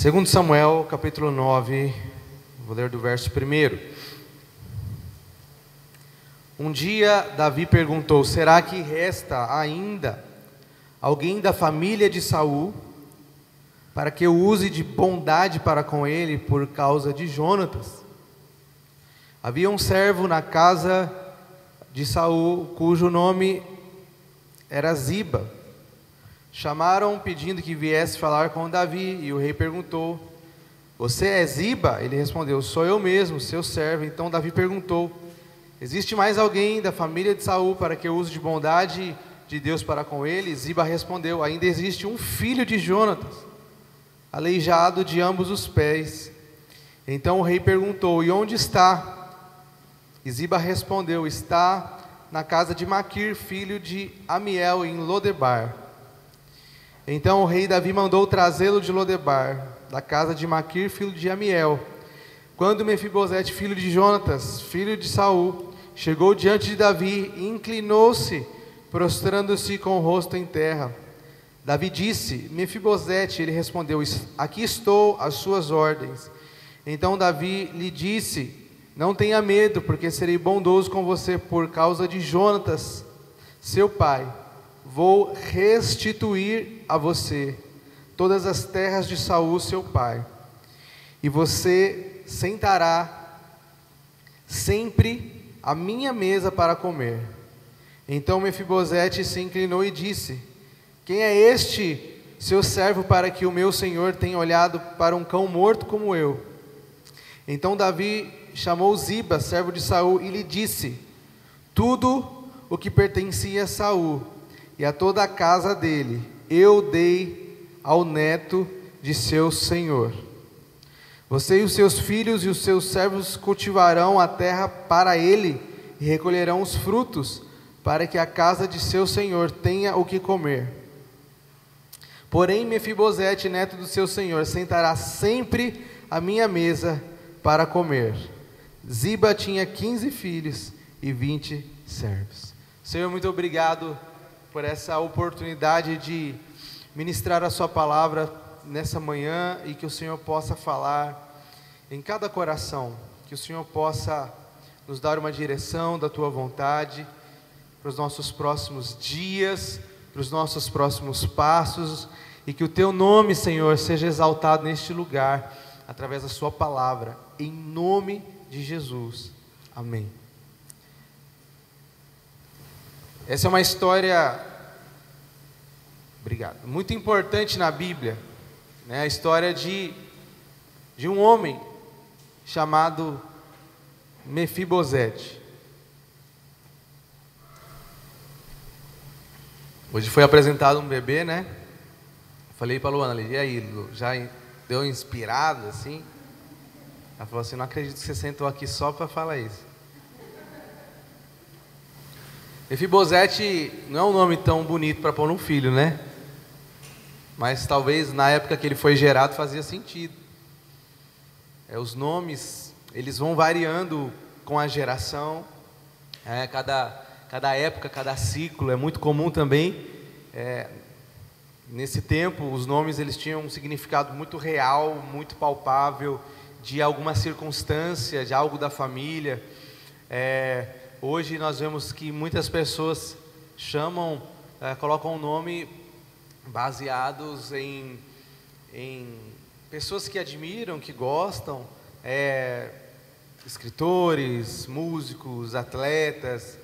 Segundo Samuel, capítulo 9, vou ler do verso 1. Um dia Davi perguntou: será que resta ainda alguém da família de Saul, para que eu use de bondade para com ele por causa de Jonatas? Havia um servo na casa de Saul, cujo nome era Ziba. Chamaram pedindo que viesse falar com Davi, e o rei perguntou: você é Ziba? Ele respondeu: sou eu mesmo, seu servo. Então Davi perguntou: existe mais alguém da família de Saul para que eu use de bondade de Deus para com ele? Ziba respondeu: ainda existe um filho de Jonatas, aleijado de ambos os pés. Então o rei perguntou: e onde está? E Ziba respondeu: está na casa de Maquir, filho de Amiel, em Lodebar. Então o rei Davi mandou trazê-lo de Lodebar, da casa de Maquir, filho de Amiel. Quando Mefibosete, filho de Jonatas, filho de Saul, chegou diante de Davi, inclinou-se, prostrando-se com o rosto em terra. Davi disse: Mefibosete. Ele respondeu: aqui estou, às suas ordens. Então Davi lhe disse: não tenha medo, porque serei bondoso com você por causa de Jonatas, seu pai. Vou restituir a você todas as terras de Saul, seu pai, e você sentará sempre à minha mesa para comer. Então Mefibosete se inclinou e disse: quem é este seu servo para que o meu senhor tenha olhado para um cão morto como eu? Então Davi chamou Ziba, servo de Saul, e lhe disse: tudo o que pertencia a Saul e a toda a casa dele eu dei ao neto de seu senhor. Você e os seus filhos e os seus servos cultivarão a terra para ele e recolherão os frutos, para que a casa de seu senhor tenha o que comer. Porém Mefibosete, neto do seu senhor, sentará sempre à minha mesa para comer. Ziba tinha 15 filhos e 20 servos. Senhor, muito obrigado por essa oportunidade de ministrar a sua palavra nessa manhã, e que o Senhor possa falar em cada coração, que o Senhor possa nos dar uma direção da tua vontade para os nossos próximos dias, para os nossos próximos passos, e que o teu nome, Senhor, seja exaltado neste lugar através da sua palavra, em nome de Jesus, amém. Essa é uma história, obrigado, muito importante na Bíblia, né? A história de um homem chamado Mefibosete. Hoje foi apresentado um bebê, né? Falei para a Luana ali: e aí, Lu, já deu inspirado assim? Ela falou assim: não acredito que você sentou aqui só para falar isso. Mefibosete não é um nome tão bonito para pôr num filho, né? Mas talvez na época que ele foi gerado fazia sentido. Os nomes, eles vão variando com a geração. Cada época, cada ciclo. É muito comum também, nesse tempo, os nomes eles tinham um significado muito real, muito palpável, de alguma circunstância, de algo da família. Hoje nós vemos que muitas pessoas colocam um nome baseados em pessoas que admiram, que gostam, escritores, músicos, atletas.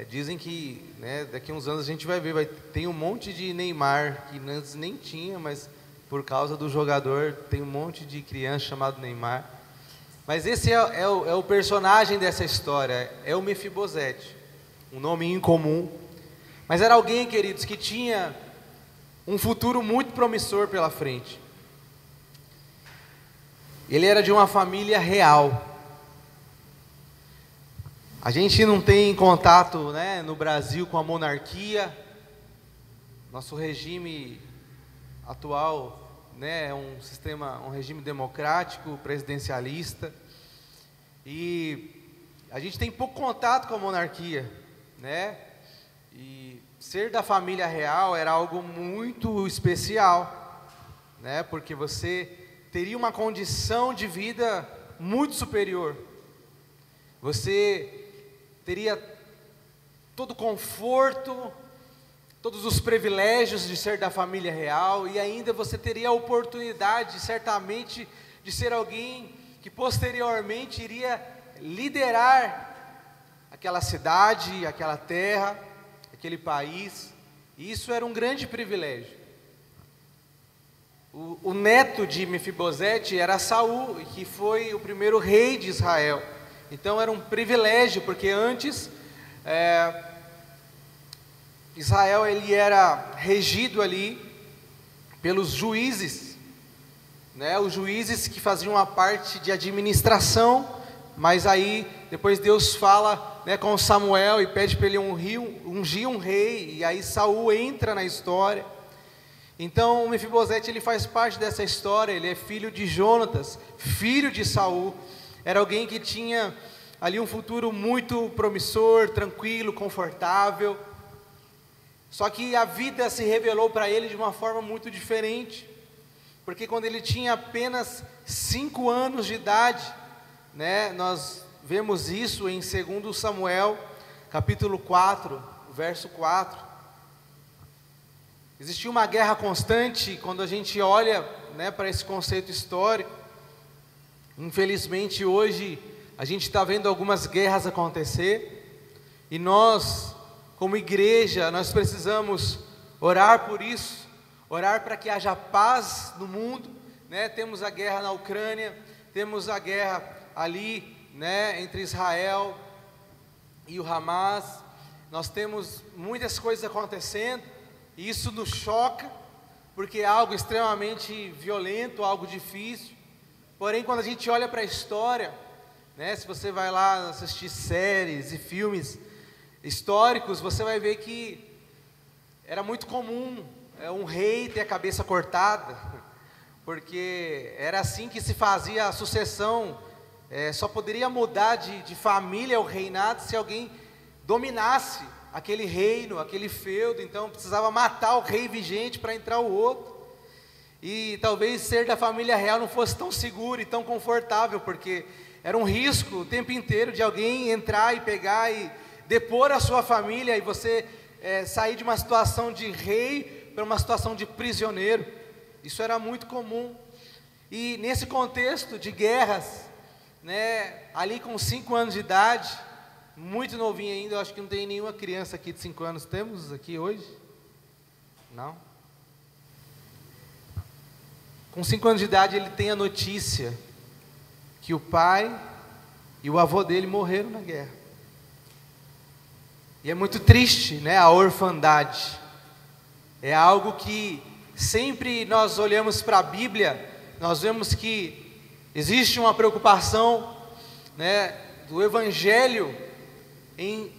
Dizem que, né, daqui a uns anos a gente vai ver, tem um monte de Neymar, que antes nem tinha, mas por causa do jogador tem um monte de criança chamado Neymar. Mas esse é o personagem dessa história, é o Mefibosete, um nome incomum, mas era alguém, queridos, que tinha um futuro muito promissor pela frente. Ele era de uma família real. A gente não tem contato, né, no Brasil com a monarquia. Nosso regime atual, né, é um regime democrático, presidencialista, e a gente tem pouco contato com a monarquia, né? E ser da família real era algo muito especial, né? Porque você teria uma condição de vida muito superior. Você teria todo o conforto, todos os privilégios de ser da família real, e ainda você teria a oportunidade, certamente, de ser alguém que posteriormente iria liderar aquela cidade, aquela terra, aquele país. E isso era um grande privilégio. O neto de Mefibosete era Saul, que foi o primeiro rei de Israel. Então era um privilégio, porque antes Israel ele era regido ali pelos juízes, né? Os juízes que faziam a parte de administração, mas aí depois Deus fala, né, com Samuel e pede para ele ungir um rei, e aí Saul entra na história. Então o Mefibosete ele faz parte dessa história. Ele é filho de Jonatas, filho de Saul. Era alguém que tinha ali um futuro muito promissor, tranquilo, confortável. Só que a vida se revelou para ele de uma forma muito diferente, porque quando ele tinha apenas 5 anos de idade, né, nós vemos isso em 2 Samuel, capítulo 4, verso 4. Existia uma guerra constante. Quando a gente olha, né, para esse conceito histórico, infelizmente hoje a gente está vendo algumas guerras acontecer, e nós, como igreja, nós precisamos orar por isso, orar para que haja paz no mundo, né? Temos a guerra na Ucrânia, temos a guerra ali, né, entre Israel e o Hamas. Nós temos muitas coisas acontecendo, e isso nos choca, porque é algo extremamente violento, algo difícil. Porém, quando a gente olha para a história, né, se você vai lá assistir séries e filmes históricos, você vai ver que era muito comum um rei ter a cabeça cortada, porque era assim que se fazia a sucessão. Só poderia mudar de família o reinado se alguém dominasse aquele reino, aquele feudo. Então precisava matar o rei vigente para entrar o outro. E talvez ser da família real não fosse tão seguro e tão confortável, porque era um risco o tempo inteiro de alguém entrar e pegar e depor a sua família, e você sair de uma situação de rei para uma situação de prisioneiro. Isso era muito comum. E nesse contexto de guerras, né, ali com 5 anos de idade, muito novinho ainda, eu acho que não tem nenhuma criança aqui de 5 anos, temos aqui hoje? Não? Com 5 anos de idade ele tem a notícia que o pai e o avô dele morreram na guerra. E é muito triste, né, a orfandade. É algo que sempre nós olhamos para a Bíblia, nós vemos que existe uma preocupação, né, do Evangelho em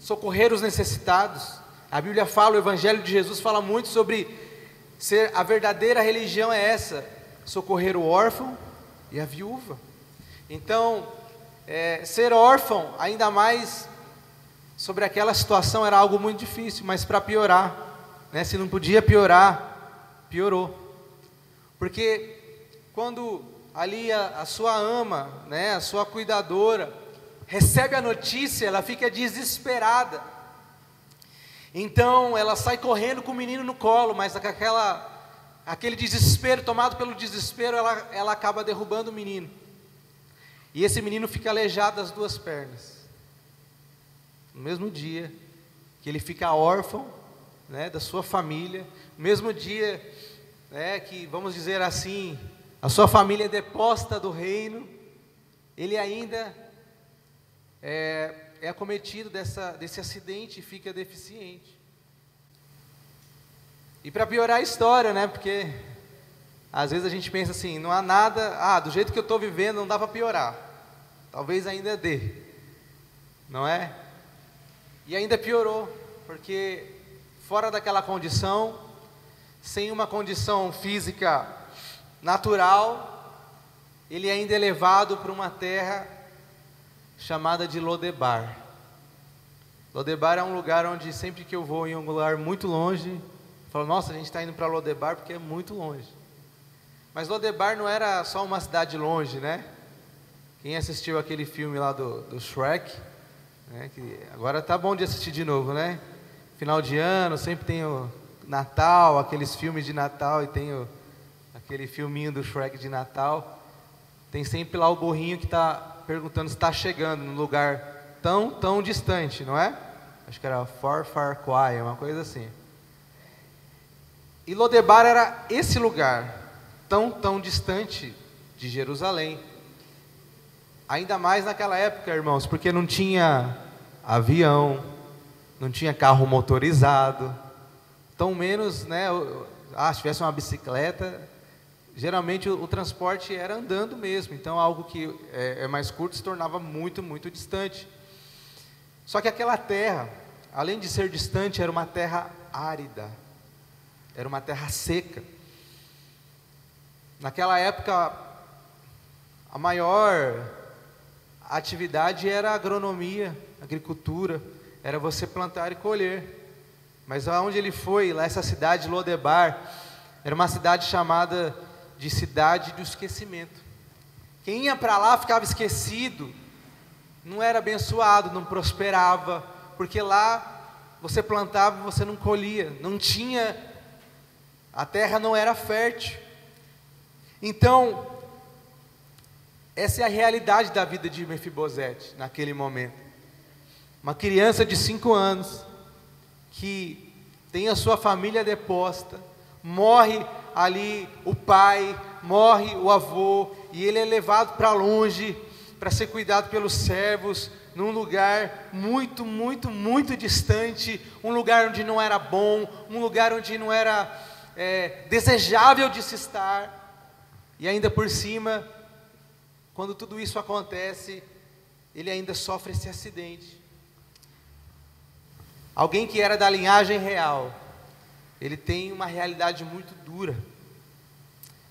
socorrer os necessitados. A Bíblia fala, o Evangelho de Jesus fala muito sobre ser a verdadeira religião é essa: socorrer o órfão e a viúva. Então, ser órfão, ainda mais sobre aquela situação, era algo muito difícil. Mas para piorar, né, se não podia piorar, piorou. Porque quando ali a sua ama, né, a sua cuidadora, recebe a notícia, ela fica desesperada. Então ela sai correndo com o menino no colo, mas aquele desespero, tomado pelo desespero, ela acaba derrubando o menino. E esse menino fica aleijado das 2 pernas. No mesmo dia que ele fica órfão, né, da sua família, no mesmo dia, né, que, vamos dizer assim, a sua família é deposta do reino, ele ainda é acometido desse acidente e fica deficiente. E para piorar a história, né, porque às vezes a gente pensa assim, não há nada, do jeito que eu estou vivendo não dá para piorar, talvez ainda dê, não é? E ainda piorou, porque fora daquela condição, sem uma condição física natural, ele ainda é levado para uma terra chamada de Lodebar. Lodebar é um lugar onde sempre que eu vou em um lugar muito longe, eu falo, nossa, a gente está indo para Lodebar porque é muito longe. Mas Lodebar não era só uma cidade longe, né? Quem assistiu aquele filme lá do Shrek, né, que agora tá bom de assistir de novo, né? Final de ano, sempre tem o Natal, aqueles filmes de Natal, e tem aquele filminho do Shrek de Natal. Tem sempre lá o burrinho que está perguntando se está chegando num lugar tão distante, não é? Acho que era Far Cry, uma coisa assim. E Lodebar era esse lugar, tão distante de Jerusalém. Ainda mais naquela época, irmãos, porque não tinha avião, não tinha carro motorizado, tão menos, né, se tivesse uma bicicleta, geralmente o transporte era andando mesmo, então algo que é mais curto se tornava muito distante. Só que aquela terra, além de ser distante, era uma terra árida, era uma terra seca. Naquela época, a maior atividade era a agronomia, agricultura, era você plantar e colher. Mas aonde ele foi, lá essa cidade de Lodebar, era uma cidade chamada de cidade do esquecimento. Quem ia para lá ficava esquecido, não era abençoado, não prosperava, porque lá você plantava e você não colhia, não tinha, a terra não era fértil. Então, essa é a realidade da vida de Mefibosete naquele momento. Uma criança de 5 anos, que tem a sua família deposta, morre ali o pai, morre o avô, e ele é levado para longe, para ser cuidado pelos servos, num lugar muito distante, um lugar onde não era bom, um lugar onde não era desejável de se estar, e ainda por cima, quando tudo isso acontece, ele ainda sofre esse acidente. Alguém que era da linhagem real, ele tem uma realidade muito dura.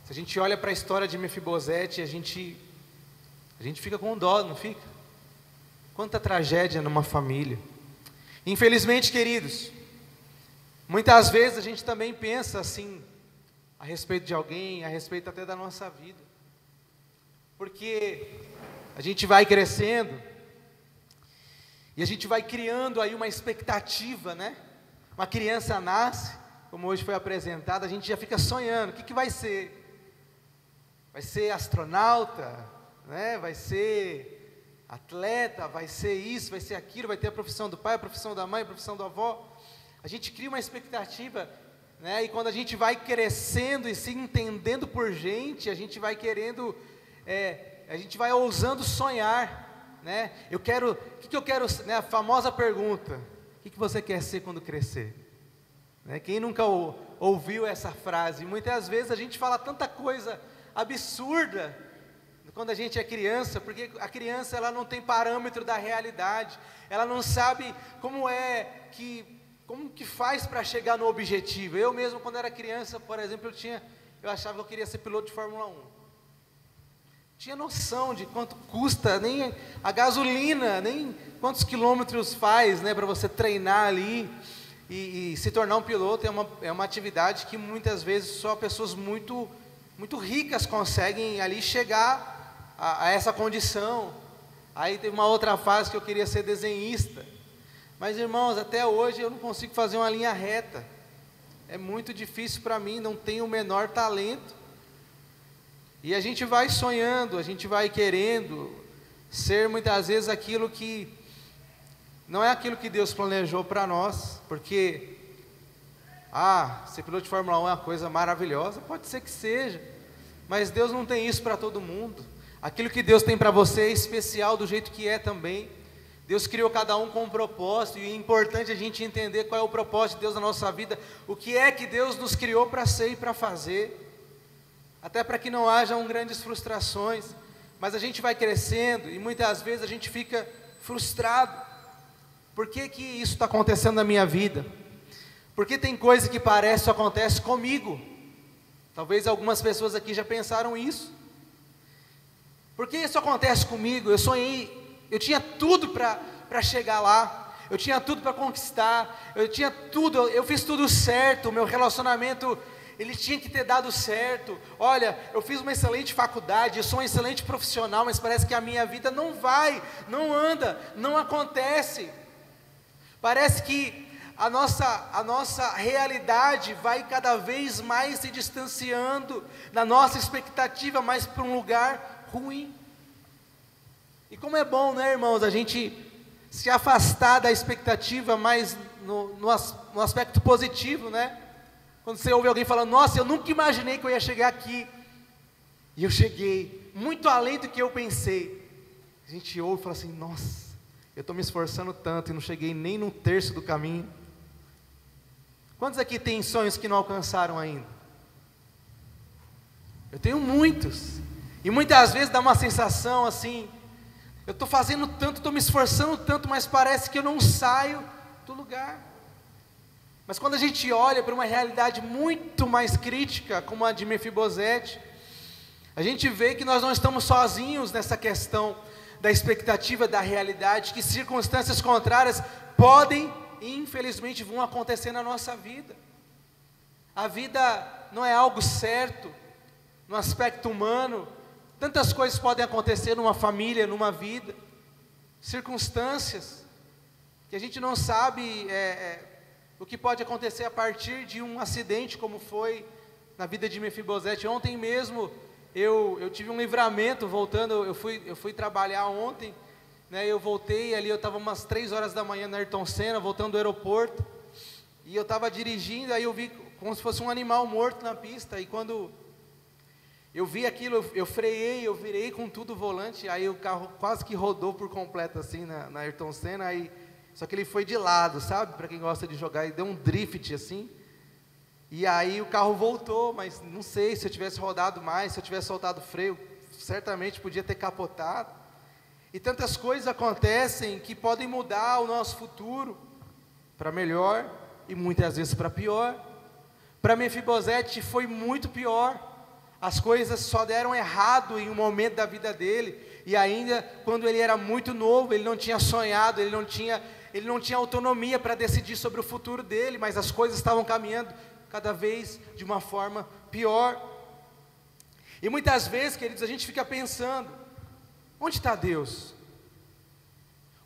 Se a gente olha para a história de Mefibosete, a gente fica com dó, não fica? Quanta tragédia numa família. Infelizmente, queridos, muitas vezes a gente também pensa assim, a respeito de alguém, a respeito até da nossa vida. Porque a gente vai crescendo, e a gente vai criando aí uma expectativa, né? Uma criança nasce, como hoje foi apresentado, a gente já fica sonhando, o que vai ser? Vai ser astronauta, né? Vai ser atleta, vai ser isso, vai ser aquilo, vai ter a profissão do pai, a profissão da mãe, a profissão da avó. A gente cria uma expectativa, né? E quando a gente vai crescendo e se entendendo por gente, a gente vai querendo, a gente vai ousando sonhar, né? O que eu quero, né? A famosa pergunta, o que você quer ser quando crescer? Né? Quem nunca ouviu essa frase? Muitas vezes a gente fala tanta coisa absurda quando a gente é criança, porque a criança ela não tem parâmetro da realidade, ela não sabe como que faz para chegar no objetivo. Eu mesmo, quando era criança, por exemplo, eu achava que eu queria ser piloto de Fórmula 1. Tinha noção de quanto custa, nem a gasolina, nem quantos quilômetros faz, né, para você treinar ali e se tornar um piloto. É uma atividade que muitas vezes só pessoas muito ricas conseguem ali chegar a essa condição. Aí teve uma outra fase que eu queria ser desenhista, mas irmãos, até hoje eu não consigo fazer uma linha reta, é muito difícil para mim, não tenho o menor talento. E a gente vai sonhando, a gente vai querendo ser muitas vezes aquilo que não é aquilo que Deus planejou para nós, porque ser piloto de Fórmula 1 é uma coisa maravilhosa, pode ser que seja, mas Deus não tem isso para todo mundo. Aquilo que Deus tem para você é especial do jeito que é também. Deus criou cada um com um propósito, e é importante a gente entender qual é o propósito de Deus na nossa vida, o que é que Deus nos criou para ser e para fazer, até para que não hajam grandes frustrações. Mas a gente vai crescendo e muitas vezes a gente fica frustrado. Por que isso está acontecendo na minha vida? Porque tem coisa que parece que só acontece comigo. Talvez algumas pessoas aqui já pensaram isso. Por que isso acontece comigo? Eu sonhei, eu tinha tudo para chegar lá, eu tinha tudo para conquistar, eu tinha tudo, eu fiz tudo certo, o meu relacionamento ele tinha que ter dado certo. Olha, eu fiz uma excelente faculdade, eu sou um excelente profissional, mas parece que a minha vida não vai, não anda, não acontece. Parece que a nossa realidade vai cada vez mais se distanciando da nossa expectativa, mais para um lugar ruim. E como é bom, né, irmãos, a gente se afastar da expectativa mais no aspecto positivo, né? Quando você ouve alguém falando, nossa, eu nunca imaginei que eu ia chegar aqui, e eu cheguei, muito além do que eu pensei. A gente ouve e fala assim, nossa, eu estou me esforçando tanto e não cheguei nem no terço do caminho. Quantos aqui têm sonhos que não alcançaram ainda? Eu tenho muitos, e muitas vezes dá uma sensação assim, eu estou fazendo tanto, estou me esforçando tanto, mas parece que eu não saio do lugar. Mas quando a gente olha para uma realidade muito mais crítica, como a de Mefibosete, a gente vê que nós não estamos sozinhos nessa questão da expectativa da realidade, que circunstâncias contrárias podem e infelizmente vão acontecer na nossa vida. A vida não é algo certo, no aspecto humano, tantas coisas podem acontecer numa família, numa vida, circunstâncias que a gente não sabe o que pode acontecer a partir de um acidente, como foi na vida de Mefibosete. Ontem mesmo eu tive um livramento voltando, eu fui trabalhar ontem, né, eu voltei ali, eu estava umas 3 horas da manhã na Ayrton Senna, voltando do aeroporto, e eu estava dirigindo, aí eu vi como se fosse um animal morto na pista, e quando eu vi aquilo, eu freiei, eu virei com tudo o volante, aí o carro quase que rodou por completo assim na Ayrton Senna, aí, só que ele foi de lado, sabe, para quem gosta de jogar, e deu um drift assim, e aí o carro voltou, mas não sei, se eu tivesse rodado mais, se eu tivesse soltado o freio, certamente podia ter capotado. E tantas coisas acontecem que podem mudar o nosso futuro para melhor e muitas vezes para pior. Para Mefibosete foi muito pior. As coisas só deram errado em um momento da vida dele, e ainda quando ele era muito novo, ele não tinha sonhado, ele não tinha autonomia para decidir sobre o futuro dele, mas as coisas estavam caminhando cada vez de uma forma pior. E muitas vezes, queridos, a gente fica pensando, onde está Deus?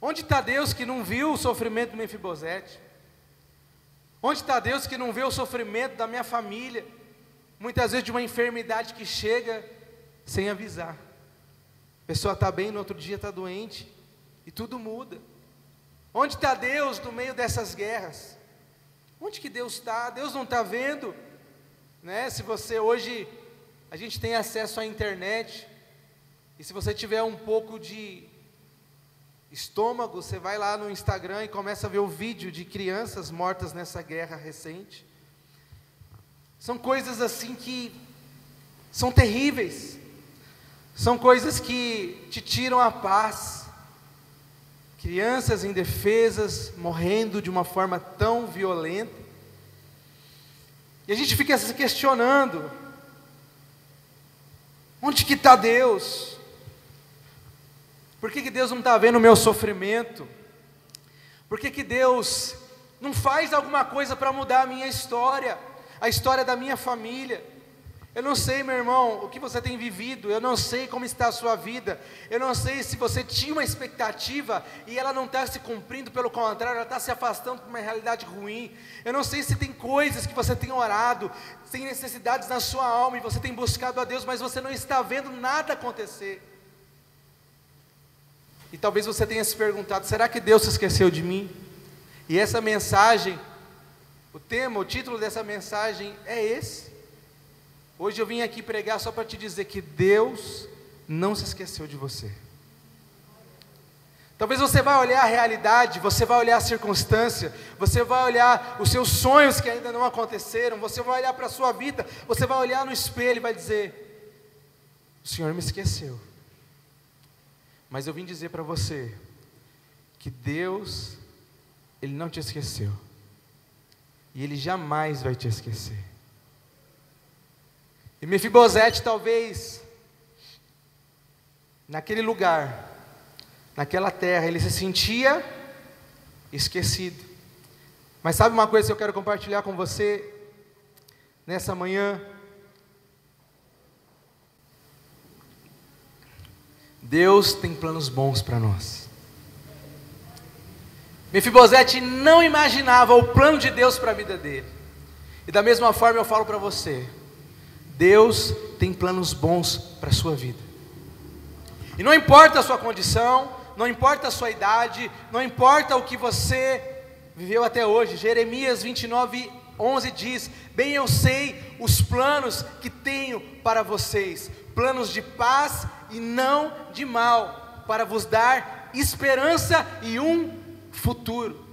Onde está Deus que não viu o sofrimento de Mefibosete? Onde está Deus que não vê o sofrimento da minha família? Muitas vezes de uma enfermidade que chega sem avisar. A pessoa está bem, no outro dia está doente, e tudo muda. Onde está Deus no meio dessas guerras? Onde que Deus está? Deus não está vendo, né? Se você hoje, a gente tem acesso à internet, e se você tiver um pouco de estômago, você vai lá no Instagram e começa a ver o vídeo de crianças mortas nessa guerra recente. São coisas assim que são terríveis, são coisas que te tiram a paz. Crianças indefesas, morrendo de uma forma tão violenta, e a gente fica se questionando, onde que está Deus? Por que Deus não está vendo o meu sofrimento? Por que Deus não faz alguma coisa para mudar a minha história, a história da minha família? Eu não sei, meu irmão, o que você tem vivido, eu não sei como está a sua vida, eu não sei se você tinha uma expectativa e ela não está se cumprindo, pelo contrário, ela está se afastando para uma realidade ruim. Eu não sei se tem coisas que você tem orado, tem necessidades na sua alma e você tem buscado a Deus, mas você não está vendo nada acontecer. E talvez você tenha se perguntado, será que Deus se esqueceu de mim? E essa mensagem, o título dessa mensagem é esse. Hoje eu vim aqui pregar só para te dizer que Deus não se esqueceu de você. Talvez você vai olhar a realidade, você vai olhar a circunstância, você vai olhar os seus sonhos que ainda não aconteceram, você vai olhar para a sua vida, você vai olhar no espelho e vai dizer, o Senhor me esqueceu. Mas eu vim dizer para você, que Deus, Ele não te esqueceu, e Ele jamais vai te esquecer. E Mefibosete talvez, naquele lugar, naquela terra, ele se sentia esquecido. Mas sabe uma coisa que eu quero compartilhar com você? nessa manhã. Deus tem planos bons para nós. Mefibosete não imaginava o plano de Deus para a vida dele. E da mesma forma eu falo para você, Deus tem planos bons para a sua vida. E não importa a sua condição, não importa a sua idade, não importa o que você viveu até hoje. Jeremias 29:11 diz: bem eu sei os planos que tenho para vocês, planos de paz e não de mal, para vos dar esperança e um futuro.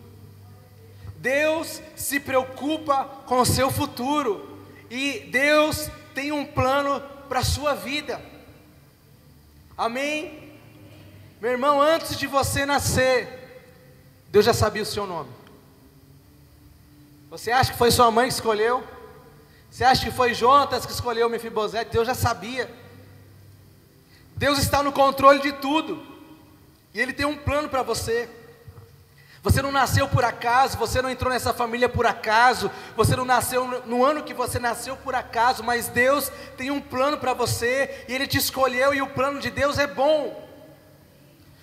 Deus se preocupa com o seu futuro, e Deus tem um plano para a sua vida. Amém? Meu irmão, antes de você nascer, Deus já sabia o seu nome. Você acha que foi sua mãe que escolheu? Você acha que foi Jonatas que escolheu Mefibosete? Deus já sabia. Deus está no controle de tudo, e Ele tem um plano para você. Você não nasceu por acaso, você não entrou nessa família por acaso, você não nasceu no ano que você nasceu por acaso, mas Deus tem um plano para você, e Ele te escolheu, e o plano de Deus é bom.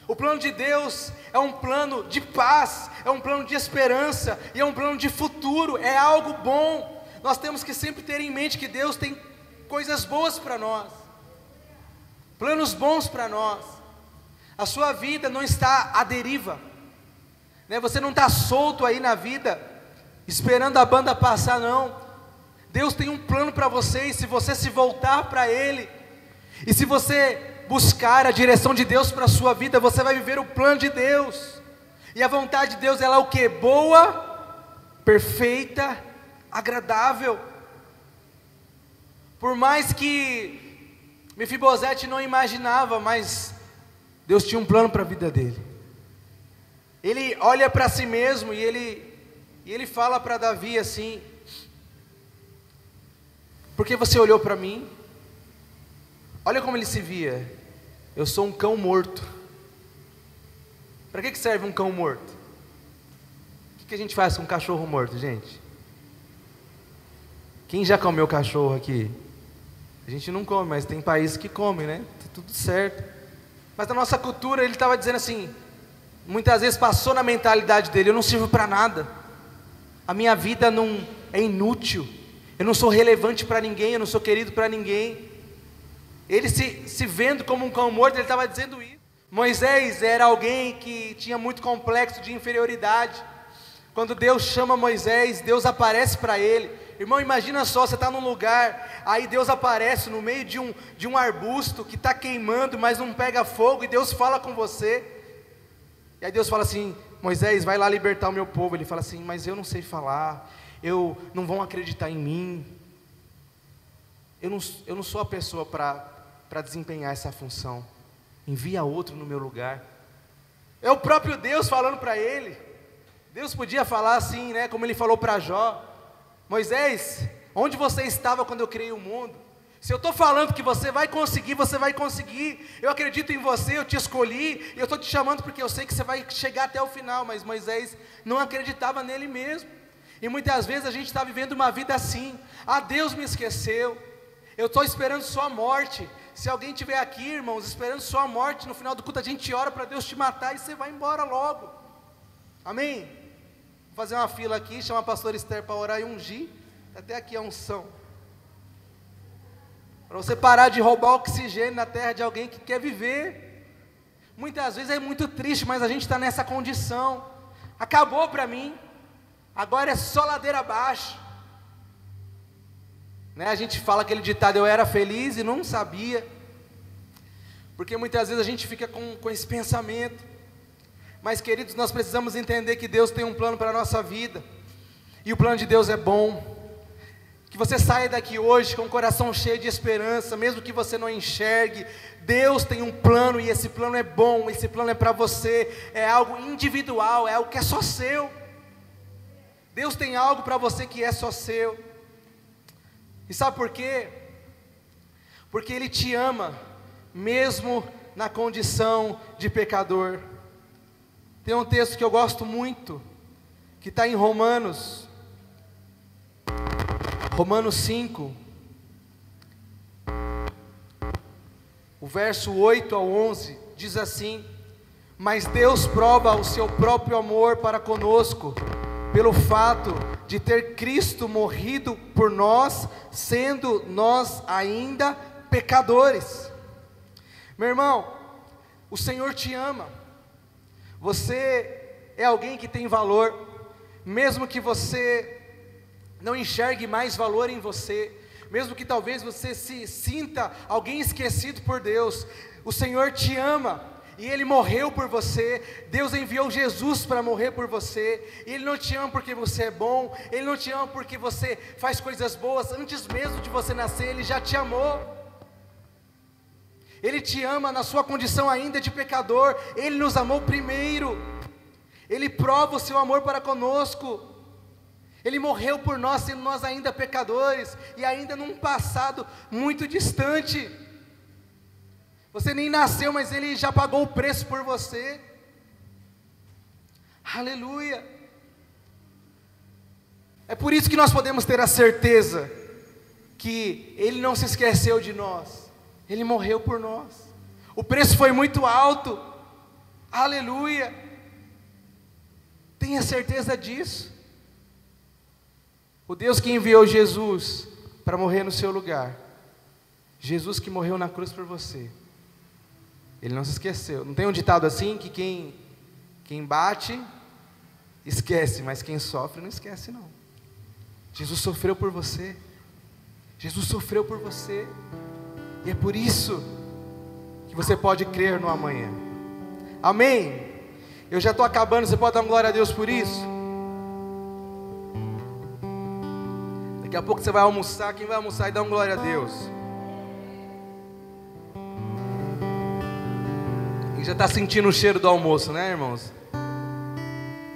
O plano de Deus é um plano de paz, é um plano de esperança, e é um plano de futuro, é algo bom. Nós temos que sempre ter em mente que Deus tem coisas boas para nós, planos bons para nós. A sua vida não está à deriva, né? Você não está solto aí na vida, esperando a banda passar, não. Deus tem um plano para você, e se você se voltar para Ele, e se você buscar a direção de Deus para a sua vida, você vai viver o plano de Deus. E a vontade de Deus, ela é o que? Boa, perfeita, agradável. Por mais que Mefibosete não imaginava, mas Deus tinha um plano para a vida dele. Ele olha para si mesmo e ele fala para Davi assim: por que você olhou para mim? Olha como ele se via: eu sou um cão morto. Para que serve um cão morto? O que a gente faz com um cachorro morto, gente? Quem já comeu cachorro aqui? A gente não come, mas tem países que comem, né? Tá tudo certo. Mas na nossa cultura ele estava dizendo assim, muitas vezes passou na mentalidade dele: eu não sirvo para nada, a minha vida não é inútil, eu não sou relevante para ninguém, eu não sou querido para ninguém. Ele se vendo como um cão morto, ele estava dizendo isso. Moisés era alguém que tinha muito complexo de inferioridade. Quando Deus chama Moisés, Deus aparece para ele. Irmão, imagina só, você está num lugar, aí Deus aparece no meio de um arbusto que está queimando, mas não pega fogo, e Deus fala com você. E aí Deus fala assim: Moisés, vai lá libertar o meu povo. Ele fala assim: mas eu não sei falar, não vão acreditar em mim, eu não sou a pessoa para desempenhar essa função, envia outro no meu lugar. É o próprio Deus falando para ele. Deus podia falar assim, né, como ele falou para Jó: Moisés, onde você estava quando eu criei o mundo? Se eu estou falando que você vai conseguir, você vai conseguir. Eu acredito em você, eu te escolhi, e eu estou te chamando porque eu sei que você vai chegar até o final. Mas Moisés não acreditava nele mesmo. E muitas vezes a gente está vivendo uma vida assim: ah, Deus me esqueceu, eu estou esperando sua morte. Se alguém estiver aqui, irmãos, esperando sua morte, no final do culto a gente ora para Deus te matar e você vai embora logo. Amém? Vou fazer uma fila aqui, chamar a pastora Esther para orar e ungir. Até aqui a unção, para você parar de roubar oxigênio na terra de alguém que quer viver. Muitas vezes é muito triste, mas a gente está nessa condição. Acabou para mim, agora é só ladeira abaixo, né? A gente fala aquele ditado: eu era feliz e não sabia. Porque muitas vezes a gente fica com esse pensamento. Mas, queridos, nós precisamos entender que Deus tem um plano para a nossa vida, e o plano de Deus é bom. Que você saia daqui hoje com o coração cheio de esperança, mesmo que você não enxergue. Deus tem um plano, e esse plano é bom, esse plano é para você, é algo individual, é algo que é só seu. Deus tem algo para você que é só seu. E sabe por quê? Porque Ele te ama, mesmo na condição de pecador. Tem um texto que eu gosto muito, que está em Romanos Romanos 5, o verso 8 ao 11, diz assim: mas Deus prova o seu próprio amor para conosco, pelo fato de ter Cristo morrido por nós, sendo nós ainda pecadores. Meu irmão, o Senhor te ama. Você é alguém que tem valor, mesmo que você não enxergue mais valor em você, mesmo que talvez você se sinta alguém esquecido por Deus, o Senhor te ama. E Ele morreu por você. Deus enviou Jesus para morrer por você. E Ele não te ama porque você é bom, Ele não te ama porque você faz coisas boas. Antes mesmo de você nascer, Ele já te amou. Ele te ama na sua condição ainda de pecador. Ele nos amou primeiro. Ele prova o seu amor para conosco. Ele morreu por nós, sendo nós ainda pecadores, e ainda num passado muito distante. Você nem nasceu, mas Ele já pagou o preço por você. Aleluia. É por isso que nós podemos ter a certeza que Ele não se esqueceu de nós. Ele morreu por nós. O preço foi muito alto. Aleluia. Tenha certeza disso. O Deus que enviou Jesus para morrer no seu lugar, Jesus que morreu na cruz por você, Ele não se esqueceu. Não tem um ditado assim, que quem bate, esquece, mas quem sofre não esquece não. Jesus sofreu por você. Jesus sofreu por você. E é por isso que você pode crer no amanhã. Amém? Eu já estou acabando, você pode dar uma glória a Deus por isso? Daqui a pouco você vai almoçar, quem vai almoçar e dá uma glória a Deus? Já está sentindo o cheiro do almoço, né, irmãos?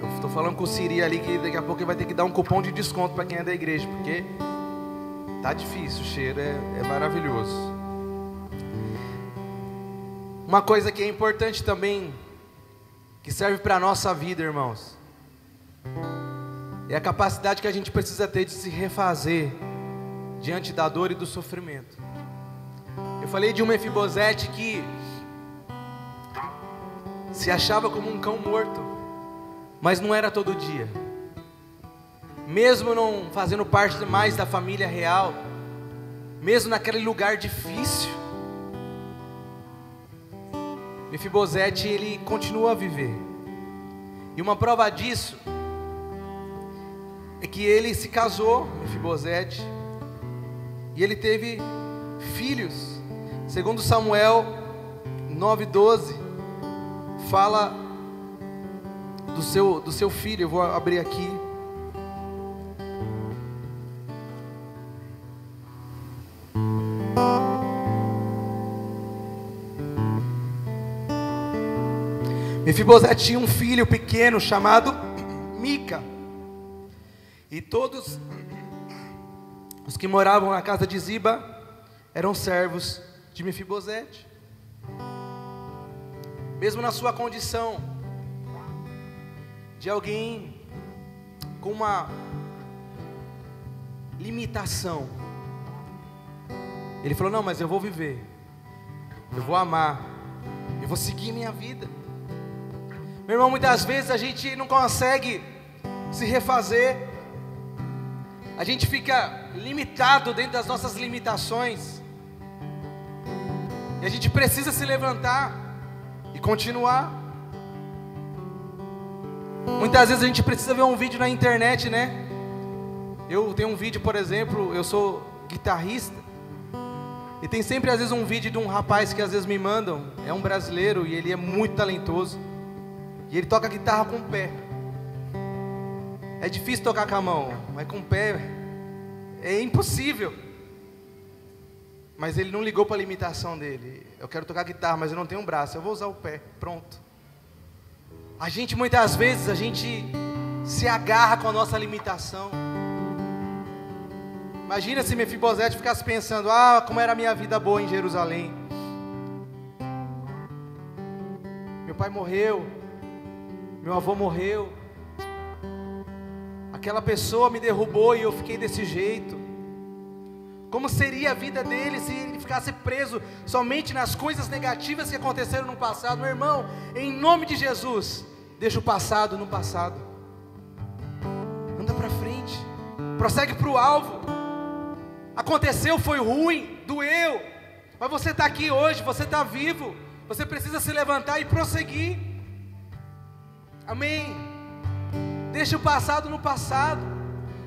Eu estou falando com o Siri ali que daqui a pouco ele vai ter que dar um cupom de desconto para quem é da igreja, porque tá difícil, o cheiro é maravilhoso. Uma coisa que é importante também, que serve para a nossa vida, irmãos, é a capacidade que a gente precisa ter de se refazer diante da dor e do sofrimento. Eu falei de um Mefibosete que se achava como um cão morto, mas não era todo dia. Mesmo não fazendo parte mais da família real, mesmo naquele lugar difícil, Mefibosete, ele continua a viver. E uma prova disso é que ele se casou, Mefibosete, e ele teve filhos. Segundo Samuel 9:12, fala do seu filho. Eu vou abrir aqui. Mefibosete tinha um filho pequeno chamado Mica. E todos os que moravam na casa de Ziba eram servos de Mefibosete. Mesmo na sua condição de alguém com uma limitação, ele falou: não, mas eu vou viver, eu vou amar, eu vou seguir minha vida. Meu irmão, muitas vezes a gente não consegue se refazer, a gente fica limitado dentro das nossas limitações, e a gente precisa se levantar e continuar. Muitas vezes a gente precisa ver um vídeo na internet, né? Eu tenho um vídeo, por exemplo, eu sou guitarrista, e tem sempre às vezes um vídeo de um rapaz que às vezes me mandam, é um brasileiro e ele é muito talentoso, e ele toca guitarra com o pé. É difícil tocar com a mão, mas com o pé é impossível. Mas ele não ligou para a limitação dele. Eu quero tocar guitarra, mas eu não tenho um braço, eu vou usar o pé, pronto. A gente muitas vezes, a gente se agarra com a nossa limitação. Imagina se Mefibosete ficasse pensando: ah, como era a minha vida boa em Jerusalém. Meu pai morreu, meu avô morreu, aquela pessoa me derrubou e eu fiquei desse jeito. Como seria a vida dele se ele ficasse preso somente nas coisas negativas que aconteceram no passado? Meu irmão, em nome de Jesus, deixa o passado no passado. Anda para frente, prossegue para o alvo. Aconteceu, foi ruim, doeu, mas você está aqui hoje, você está vivo. Você precisa se levantar e prosseguir. Amém. Deixa o passado no passado.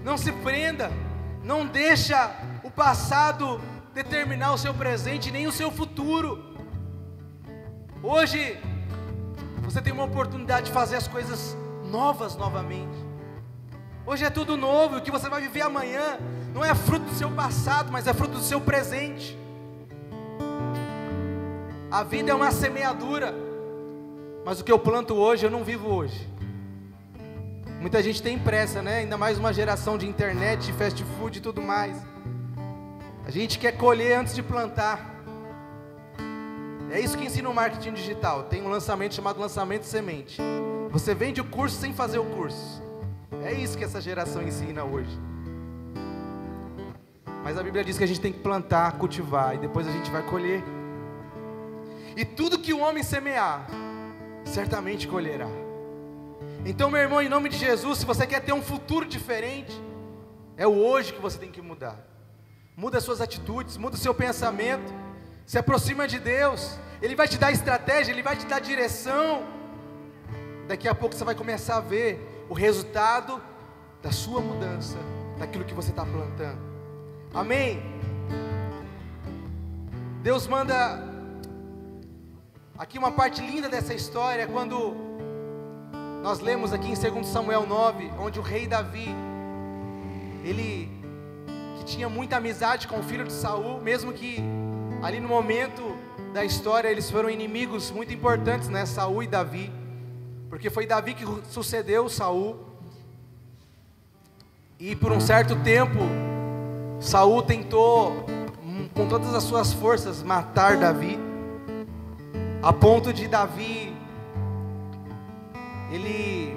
Não se prenda. Não deixa o passado determinar o seu presente, nem o seu futuro. Hoje você tem uma oportunidade de fazer as coisas novas novamente. Hoje é tudo novo. O que você vai viver amanhã não é fruto do seu passado, mas é fruto do seu presente. A vida é uma semeadura, mas o que eu planto hoje, eu não vivo hoje. Muita gente tem pressa, né? Ainda mais uma geração de internet, de fast food e tudo mais. A gente quer colher antes de plantar. É isso que ensina o marketing digital. Tem um lançamento chamado lançamento semente. Você vende o curso sem fazer o curso. É isso que essa geração ensina hoje. Mas a Bíblia diz que a gente tem que plantar, cultivar, e depois a gente vai colher. E tudo que o homem semear, certamente colherá. Então, meu irmão, em nome de Jesus, se você quer ter um futuro diferente, é o hoje que você tem que mudar. Muda as suas atitudes, muda o seu pensamento, se aproxima de Deus. Ele vai te dar estratégia, Ele vai te dar direção. Daqui a pouco você vai começar a ver o resultado da sua mudança, daquilo que você está plantando. Amém? Deus manda. Aqui uma parte linda dessa história, quando nós lemos aqui em 2 Samuel 9, onde o rei Davi, ele que tinha muita amizade com o filho de Saul, mesmo que ali no momento da história eles foram inimigos muito importantes, né? Saul e Davi, porque foi Davi que sucedeu Saul, e por um certo tempo Saul tentou com todas as suas forças matar Davi, a ponto de Davi, ele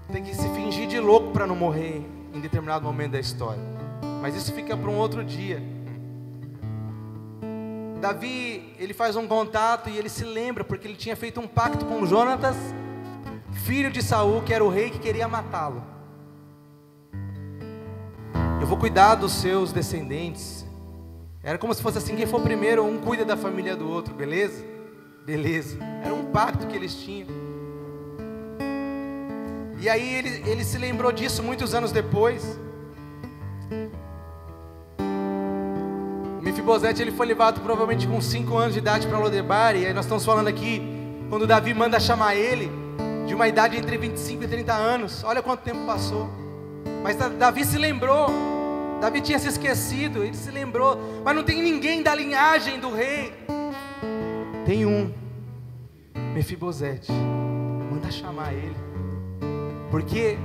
tem que se fingir de louco para não morrer em determinado momento da história. Mas isso fica para um outro dia. Davi, ele faz um contato e ele se lembra, porque ele tinha feito um pacto com Jonatas, filho de Saul, que era o rei que queria matá-lo. Eu vou cuidar dos seus descendentes. Era como se fosse assim, quem for primeiro, um cuida da família do outro, beleza? Beleza. Era um pacto que eles tinham. E aí ele se lembrou disso muitos anos depois. Mefibosete, ele foi levado provavelmente com 5 anos de idade para Lodebar. E aí nós estamos falando aqui, quando Davi manda chamar ele, de uma idade entre 25 e 30 anos. Olha quanto tempo passou. Mas Davi se lembrou. Davi tinha se esquecido, ele se lembrou. Mas não tem ninguém da linhagem do rei. Tem um, Mefibosete. Manda chamar ele, porque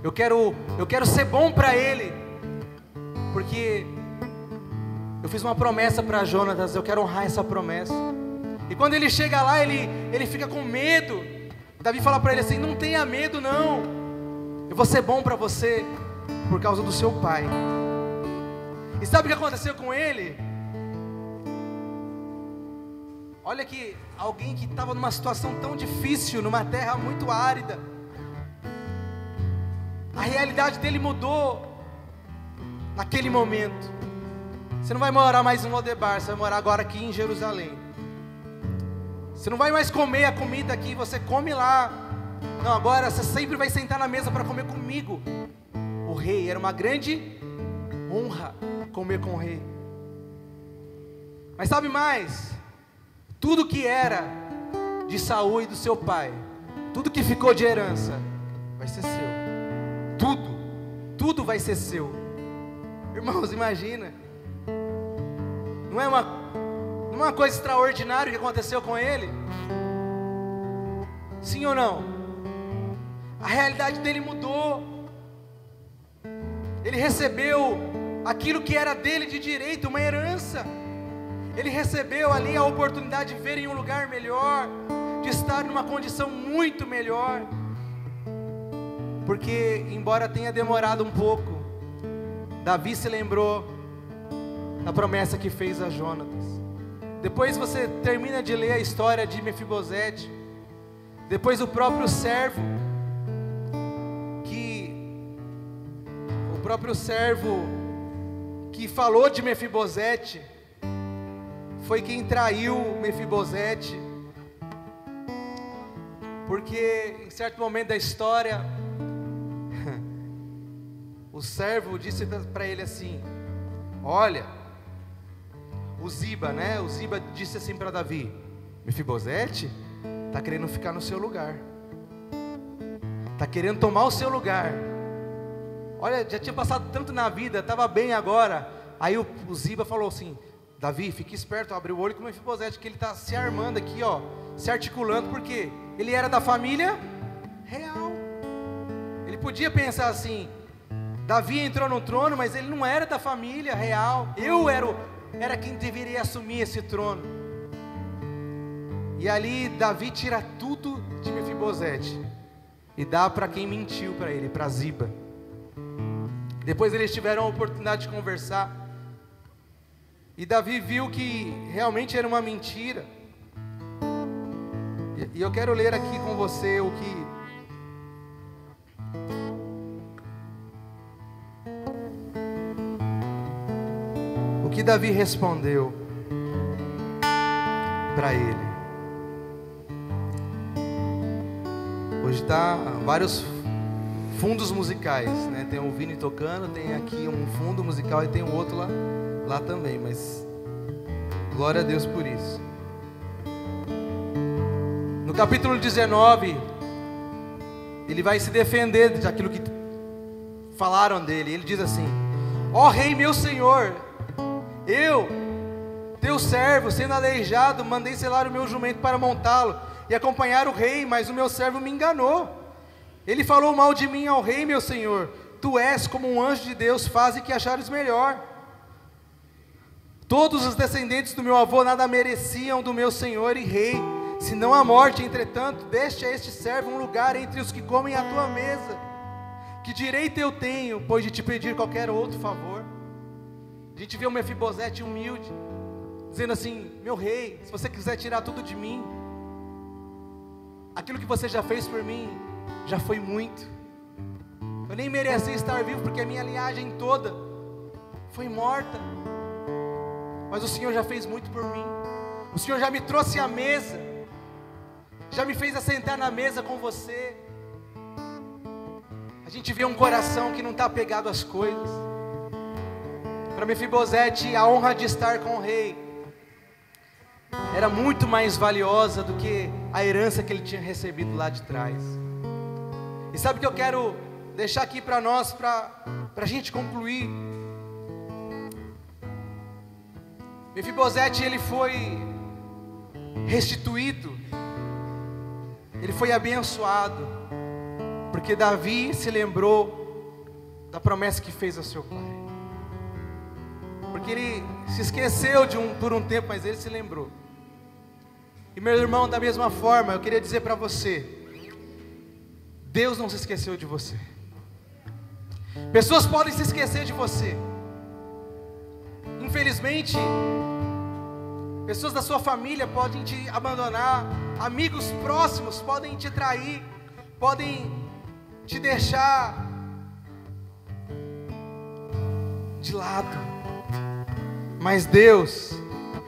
eu quero ser bom para ele, porque eu fiz uma promessa para Jonatas, eu quero honrar essa promessa. E quando ele chega lá, ele fica com medo. Davi fala para ele assim: não tenha medo não, eu vou ser bom para você por causa do seu pai. E sabe o que aconteceu com ele? Olha que alguém que estava numa situação tão difícil, numa terra muito árida, a realidade dele mudou naquele momento. Você não vai morar mais em Lodebar, você vai morar agora aqui em Jerusalém. Você não vai mais comer a comida que você come lá. Não, agora você sempre vai sentar na mesa para comer comigo. O rei, era uma grande honra comer com o rei. Mas sabe mais? Tudo que era de Saul e do seu pai, tudo que ficou de herança, vai ser seu. Tudo vai ser seu. Irmãos, imagina. Não é uma coisa extraordinária que aconteceu com ele? Sim ou não? A realidade dele mudou. Ele recebeu aquilo que era dele de direito, uma herança. Ele recebeu ali a oportunidade de ver em um lugar melhor, de estar numa condição muito melhor. Porque, embora tenha demorado um pouco, Davi se lembrou da promessa que fez a Jonatas. Depois você termina de ler a história de Mefibosete. Depois o próprio servo que falou de Mefibosete foi quem traiu Mefibosete, porque em certo momento da história o servo disse para ele assim: olha, o Ziba disse assim para Davi: Mefibosete está querendo ficar no seu lugar, está querendo tomar o seu lugar. Olha, já tinha passado tanto na vida, estava bem agora. Aí o Ziba falou assim: Davi, fique esperto, abre o olho com o Mefibosete, que ele está se armando aqui, ó, se articulando, porque ele era da família real. Ele podia pensar assim: Davi entrou no trono, mas ele não era da família real. Eu era quem deveria assumir esse trono. E ali Davi tira tudo de Mefibosete e dá para quem mentiu para ele, para Ziba. Depois eles tiveram a oportunidade de conversar, e Davi viu que realmente era uma mentira. E eu quero ler aqui com você o que Davi respondeu para ele. Hoje está vários fundos musicais, né? Tem o Vini tocando, tem aqui um fundo musical e tem um outro lá também, mas glória a Deus por isso. No capítulo 19, ele vai se defender daquilo que falaram dele. Ele diz assim: ó rei meu senhor, eu, teu servo, sendo aleijado, mandei selar o meu jumento para montá-lo e acompanhar o rei, mas o meu servo me enganou. Ele falou mal de mim ao rei, meu senhor. Tu és como um anjo de Deus, faze que achares melhor. Todos os descendentes do meu avô nada mereciam do meu senhor e rei, senão a morte. Entretanto, deste a este servo um lugar entre os que comem à tua mesa. Que direito eu tenho, pois, de te pedir qualquer outro favor? A gente vê o Mefibosete humilde, dizendo assim: meu rei, se você quiser tirar tudo de mim, aquilo que você já fez por mim já foi muito. Eu nem merecia estar vivo, porque a minha linhagem toda foi morta. Mas o Senhor já fez muito por mim. O Senhor já me trouxe à mesa, já me fez assentar na mesa com você. A gente vê um coração que não está apegado às coisas. Para Mefibosete, a honra de estar com o rei era muito mais valiosa do que a herança que ele tinha recebido lá de trás. E sabe o que eu quero deixar aqui para nós, para a gente concluir? Mefibosete, ele foi restituído, ele foi abençoado, porque Davi se lembrou da promessa que fez ao seu pai. Porque ele se esqueceu por um tempo, mas ele se lembrou. E meu irmão, da mesma forma, eu queria dizer para você: Deus não se esqueceu de você. Pessoas podem se esquecer de você. Infelizmente, pessoas da sua família podem te abandonar, amigos próximos podem te trair, podem te deixar de lado. Mas Deus,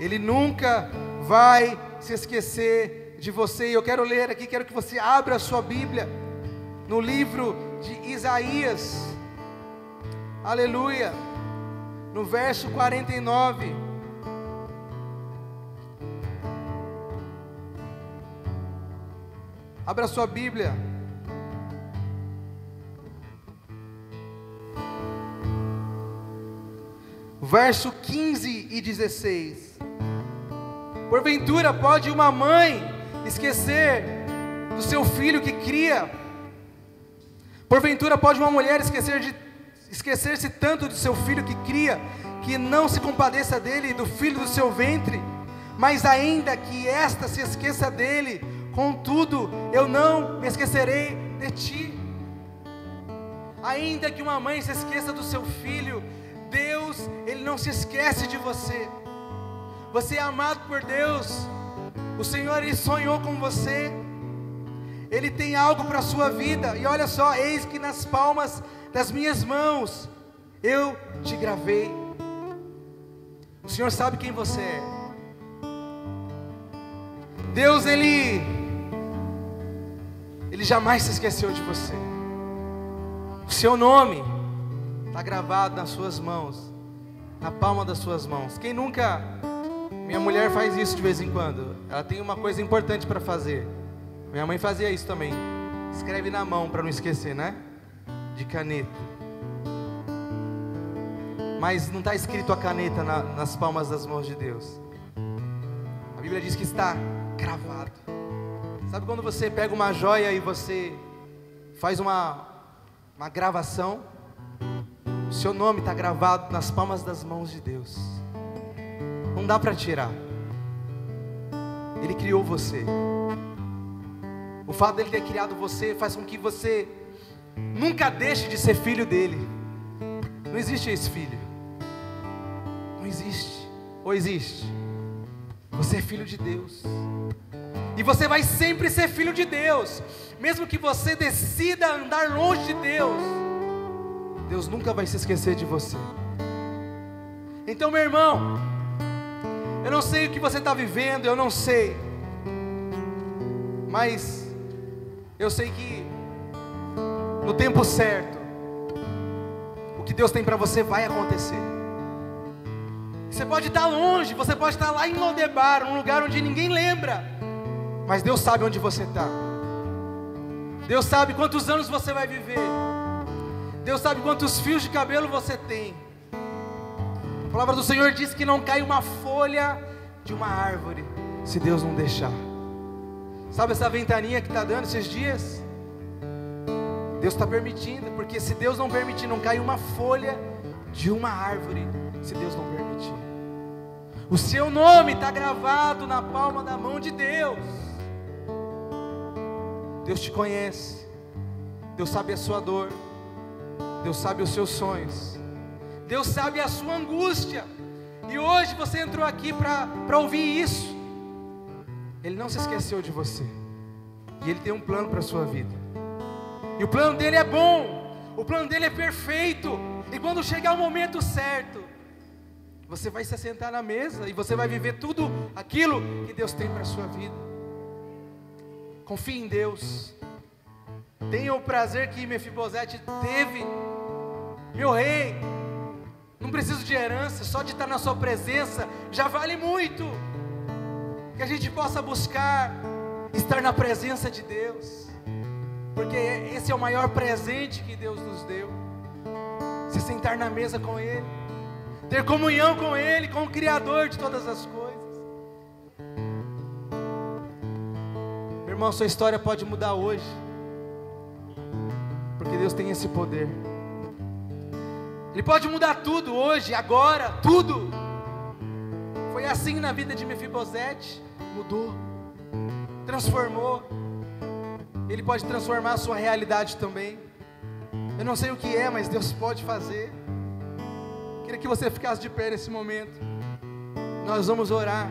Ele nunca vai se esquecer de você. E eu quero ler aqui, quero que você abra a sua Bíblia no livro de Isaías, aleluia, no verso 49. Abra a sua Bíblia. Verso 15 e 16. Porventura pode uma mãe esquecer do seu filho que cria? Porventura pode uma mulher esquecer-se tanto do seu filho que cria, que não se compadeça dele e do filho do seu ventre? Mas ainda que esta se esqueça dele, contudo eu não me esquecerei de ti. Ainda que uma mãe se esqueça do seu filho, Deus, Ele não se esquece de você. Você é amado por Deus. O Senhor, Ele sonhou com você. Ele tem algo para a sua vida. E olha só, eis que nas palmas das minhas mãos eu te gravei. O Senhor sabe quem você é. Deus, Ele jamais se esqueceu de você. O seu nome está gravado nas suas mãos, na palma das suas mãos. Quem nunca... Minha mulher faz isso de vez em quando. Ela tem uma coisa importante para fazer. Minha mãe fazia isso também. Escreve na mão para não esquecer, né? De caneta. Mas não está escrito a caneta nas palmas das mãos de Deus. A Bíblia diz que está cravado. Sabe quando você pega uma joia e você faz uma gravação? O seu nome está gravado nas palmas das mãos de Deus. Não dá para tirar. Ele criou você. O fato dele ter criado você faz com que você nunca deixe de ser filho dele. Não existe esse filho. Não existe. Ou existe? Você é filho de Deus. E você vai sempre ser filho de Deus. Mesmo que você decida andar longe de Deus, Deus nunca vai se esquecer de você. Então, meu irmão, eu não sei o que você está vivendo, eu não sei. Mas eu sei que no tempo certo, o que Deus tem para você vai acontecer. Você pode estar longe, você pode estar lá em Lodebar, um lugar onde ninguém lembra, mas Deus sabe onde você está. Deus sabe quantos anos você vai viver. Deus sabe quantos fios de cabelo você tem. A palavra do Senhor diz que não cai uma folha de uma árvore se Deus não deixar. Sabe essa ventania que está dando esses dias? Deus está permitindo, porque se Deus não permitir, não cai uma folha de uma árvore se Deus não permitir. O seu nome está gravado na palma da mão de Deus. Deus te conhece. Deus sabe a sua dor. Deus sabe os seus sonhos. Deus sabe a sua angústia. E hoje você entrou aqui para ouvir isso. Ele não se esqueceu de você. E Ele tem um plano para a sua vida. E o plano dele é bom. O plano dele é perfeito. E quando chegar o momento certo, você vai se assentar na mesa e você vai viver tudo aquilo que Deus tem para a sua vida. Confie em Deus. Tenha o prazer que Mefibosete teve. Meu rei, não preciso de herança, só de estar na sua presença já vale muito. Que a gente possa buscar estar na presença de Deus, porque esse é o maior presente que Deus nos deu. Se sentar na mesa com Ele, ter comunhão com Ele, com o Criador de todas as coisas. Meu irmão, sua história pode mudar hoje, porque Deus tem esse poder. Ele pode mudar tudo hoje, agora, tudo. Foi assim na vida de Mefibosete. Mudou, transformou. Ele pode transformar a sua realidade também. Eu não sei o que é, mas Deus pode fazer. Queria que você ficasse de pé nesse momento. Nós vamos orar.